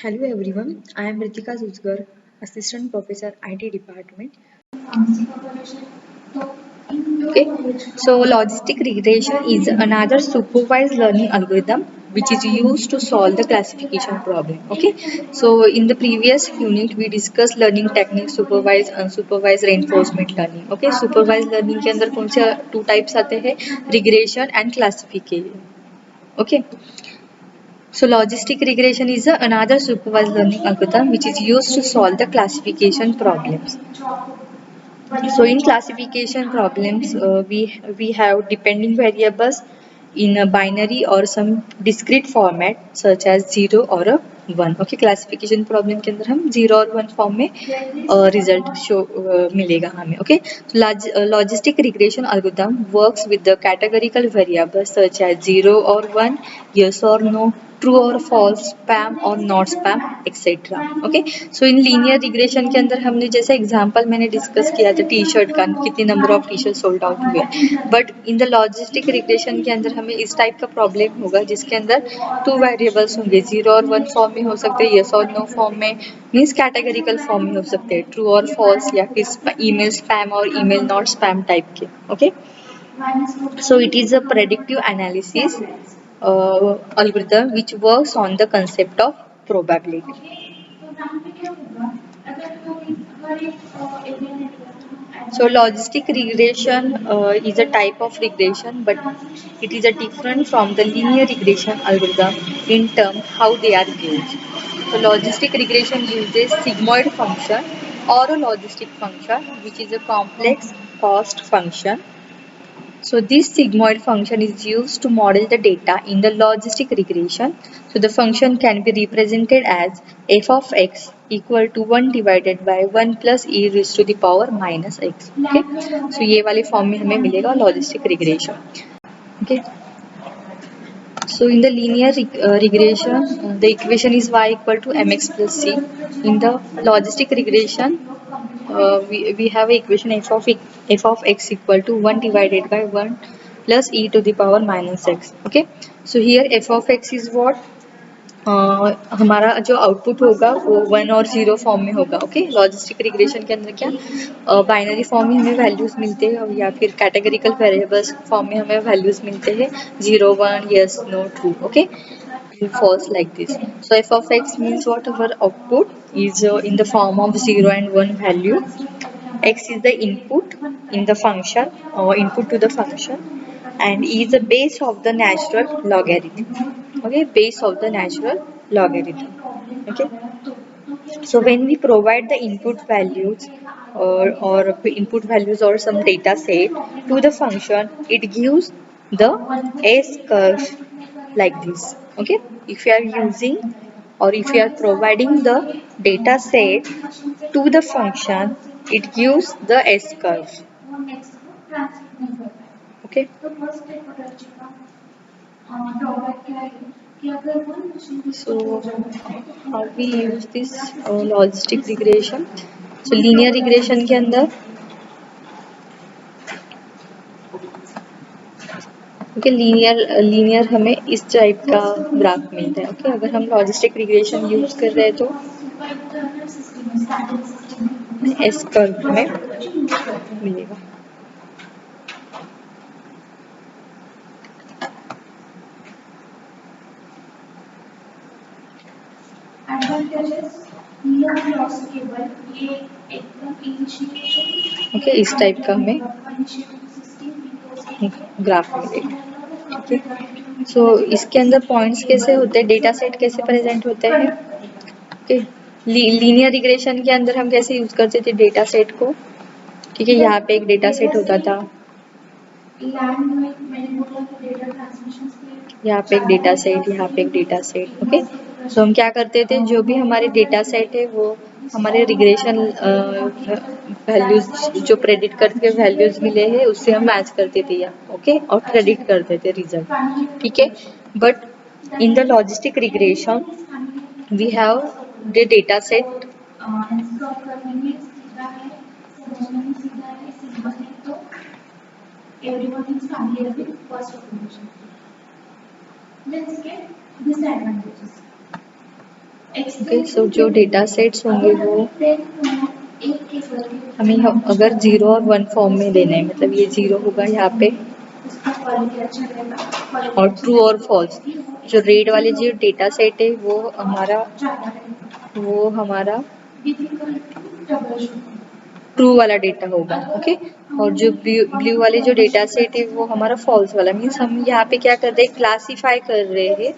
Hello everyone, I am Ritika Zuzgar, Assistant Professor IT Department. Okay, so logistic regression is another supervised learning algorithm which is used to solve the classification problem. Okay, so in the previous unit we discussed learning techniques, supervised, unsupervised, reinforcement learning. Okay, supervised learning के अंदर कौन से two types आते हैं? Regression and classification. Okay. So logistic regression is another supervised learning algorithm which is used to solve the classification problems. So in classification problems, we have depending variables in a binary or some discrete format such as 0 or a 1. Okay, classification problem के अंदर हम 0 और 1 form में result show मिलेगा हमें. Okay, so logistic regression algorithm works with the categorical variables such as 0 or 1, yes or no, true और false, spam और not spam etcetera. Okay, so in linear regression के अंदर हमने जैसे एग्जांपल मैंने डिस्कस किया था टी शर्ट का, कितनी number of T-shirt sold out हुए. But in the logistic regression के अंदर हमें इस टाइप का प्रॉब्लम होगा जिसके अंदर टू वेरिएबल्स होंगे, 0 और 1 फॉर्म में हो सकते हैं, यस और नो फॉर्म में, मीन्स कैटेगरिकल फॉर्म में हो सकते हैं, ट्रू और फॉल्स, या फिर ईमेल स्पैम और ईमेल नॉट स्पैम टाइप के. Okay, so it is a predictive analysis algorithm which works on the concept of probability. So logistic regression is a type of regression, but it is a different from the linear regression algorithm in terms how they are used. So logistic regression uses sigmoid function or a logistic function, which is a complex cost function. So this sigmoid function is used to model the data in the logistic regression. So the function can be represented as f of x equal to 1 divided by 1 plus e raised to the power minus x. Okay, so ये वाले form में हमें मिलेगा logistic regression. Okay, so in the linear regression, the equation is y equal to mx plus c. In the logistic regression, we have equation f of x equal to 1 divided by 1 plus e to the power minus x. Okay, so here f of x is what? हमारा जो output होगा वो 1 और 0 form में होगा. Okay, logistic regression के अंदर क्या बाइनरी फॉर्म में हमें वैल्यूज मिलते हैं या फिर कैटेगरिकल वेरिएबल्स फॉर्म में हमें वैल्यूज मिलते हैं 0 1 yes no true. Okay, false like this. So f of x means what? Our output is in the form of 0 and 1 value. X is the input in the function or input to the function, and e is the base of the natural logarithm. Okay, base of the natural logarithm. Okay, so when we provide the input values or input values or some data set to the function, it gives the S curve like this. Okay, if you are using or if you are providing the data set to the function, it gives the S curve. Okay, so how we use this logistic regression? So linear regression के अंदर okay linear हमें इस type का graph मिलता है. Okay, अगर हम logistic regression use कर रहे हैं तो एस कर्व हमें मिलेगा. ओके, इस टाइप का हमें ग्राफ मिलेगा. ओके, सो इसके अंदर पॉइंट्स कैसे होते हैं, डेटा सेट कैसे प्रेजेंट होते हैं. ओके, लीनियर रिग्रेशन के अंदर हम कैसे यूज करते थे डेटा सेट को. ठीक है, यहाँ पे एक डेटा सेट होता था, यहाँ पे एक डेटा सेट, यहाँ पे एक डेटा सेट. ओके, सो हम क्या करते थे, जो भी हमारे डेटा सेट है वो हमारे रिग्रेशन वैल्यूज जो प्रेडिक्ट करके वैल्यूज मिले हैं उससे हम मैच करते थे. ओके, और प्रेडिक्ट करते थे रिजल्ट. ठीक है, but in the logistic regression we have the data set. Everyone is familiar with first observation. Let's get disadvantages. Okay, so जो डेटा सेट्स होंगे वो हमें अगर 0 और 1 फॉर्म में देना है, मतलब ये 0 होगा यहाँ पे और ट्रू और फॉल्स। जो रेड वाले जो डेटा सेट है वो हमारा ट्रू वाला डेटा होगा। ओके, और जो ब्लू वाले जो डेटा सेट है वो हमारा फॉल्स वाला। मीन्स हम यहाँ पे क्या कर रहे हैं, क्लासीफाई कर रहे हैं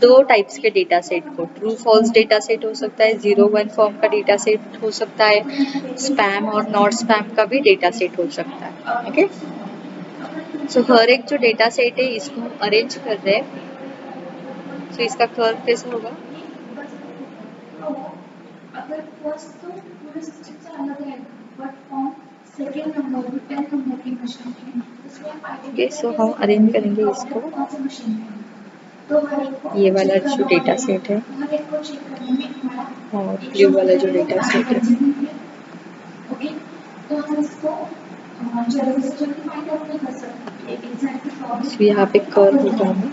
दो टाइप्स के डेटा सेट को। ट्रू फॉल्स डेटा सेट हो सकता है, 0-1 फॉर्म का डेटा सेट हो सकता है, स्पैम और नॉट स्पैम का भी डेटा सेट हो सकता है। ओके, सो हर एक जो डेटा सेट है इसको हम अरेंज कर रहे हैं। सो इसका कर्व कैसा होगा, ओके, सो हम अरेंज करेंगे इसको। ये वाला जो डेटा सेट है और ब्लू वाला जो डेटा सेट है, तो यहाँ पे कर्व होगा हमें।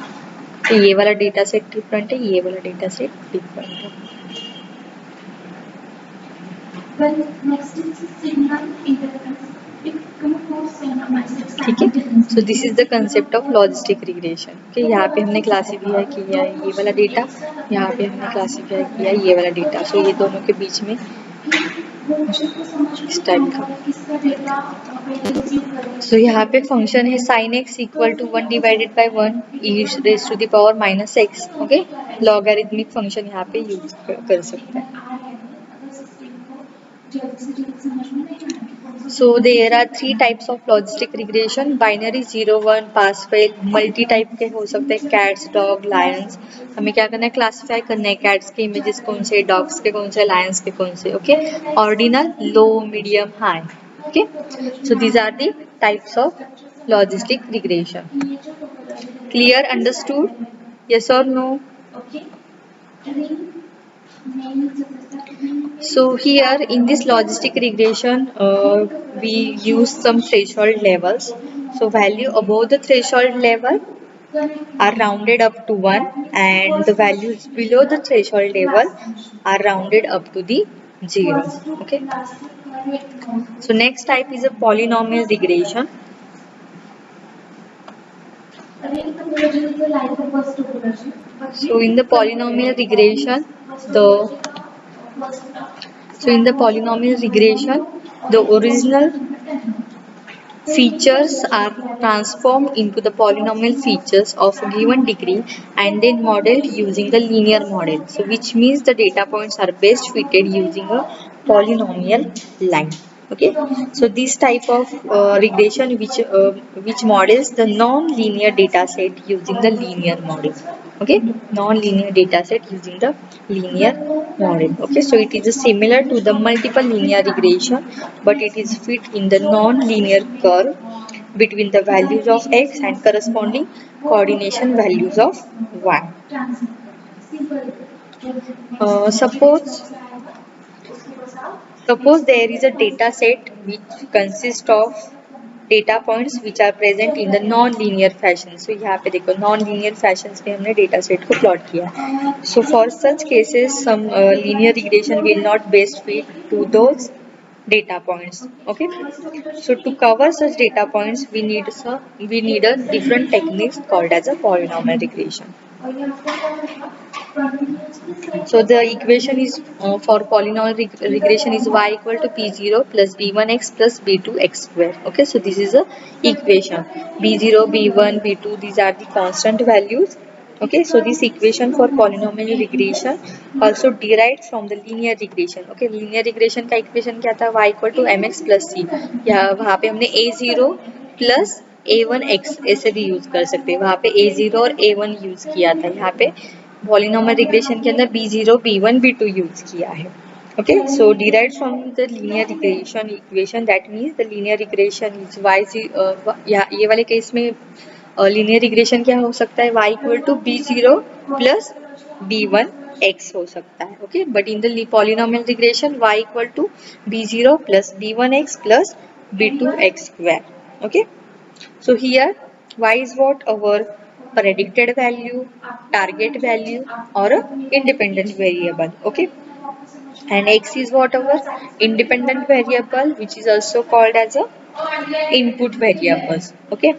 तो ये वाला डेटा सेट डिफरेंट है, ये वाला डेटा सेट डिफरेंट है। ठीक है, so this is the concept of logistic regression. Okay, यहाँ पे हमने क्लासीफाई किया है ये वाला डेटा, यहाँ पे हमने क्लासीफाई किया है ये वाला डेटा। सो ये दोनों के बीच में इस टाइप का। सो यहाँ पे फंक्शन है sin x equal to 1 divided by 1 e raise to the power minus x. Okay, logarithmic function यहाँ पे यूज कर सकते हैं। So there are 3 types of logistic regression: binary, 0-1, pass fail, multi type के हो सकते हैं, cats, dog, lions। हमें क्या करना है, क्लासीफाई करना है cats के इमेजेस कौन से, dogs के कौन से, lions के कौन से। Okay, ordinal, low, medium, high. Okay, so these are the types of logistic regression. Clear, understood? Yes or no? So here in this logistic regression, we use some threshold levels. So value above the threshold level are rounded up to 1, and the values below the threshold level are rounded up to the 0. Okay. So next type is a polynomial regression. So in the polynomial regression, the original features are transformed into the polynomial features of a given degree and then modeled using the linear model. So which means the data points are best fitted using a polynomial line. Okay, so this type of regression which models the non-linear data set using the linear model. Okay, non-linear data set using the linear model. Okay, so it is similar to the multiple linear regression, but it is fit in the non-linear curve between the values of x and corresponding coordination values of y. Suppose there is a data set which consists of data points which are present in the non-linear fashion. So यहाँ पे देखो non-linear fashions में हमने data set को plot किया. So for such cases, some linear regression will not best fit to those data points. Okay. So to cover such data points, we need a different techniques called as a polynomial regression. So the equation is for polynomial regression is y equal to p0 plus b1x plus b2x square. Okay, so this is a equation. b0, b1, b2, these are the constant values. Okay, so this equation for polynomial regression also derived from the linear regression. Okay, linear regression का equation क्या था, y equal to mx plus c. यहाँ वहाँ पे हमने a0 plus a1x ऐसे भी use कर सकते हैं, वहाँ पे a0 और a1 यूज किया था, यहाँ पे पॉलिनोमियल रिग्रेशन के अंदर b0, b1, b2 यूज किया है. Okay, so derived from the linear regression equation, that means the linear regression is ये वाले केस में linear regression क्या हो सकता है, y equal to b0 plus b1 x हो सकता है. Okay, but in the polynomial regression y equal to b0 plus b1 x plus b2 x square. Okay, so here y is what, our predicted value, target value, or a independent variable. Okay, and x is what our independent variable, which is also called as a input variables. Okay,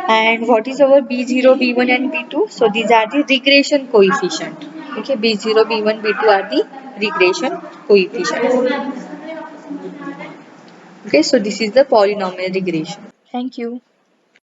and what is our b0, b1, and b2? So these are the regression coefficient. Okay, b0, b1, b2 are the regression coefficient. Okay, so this is the polynomial regression. Thank you.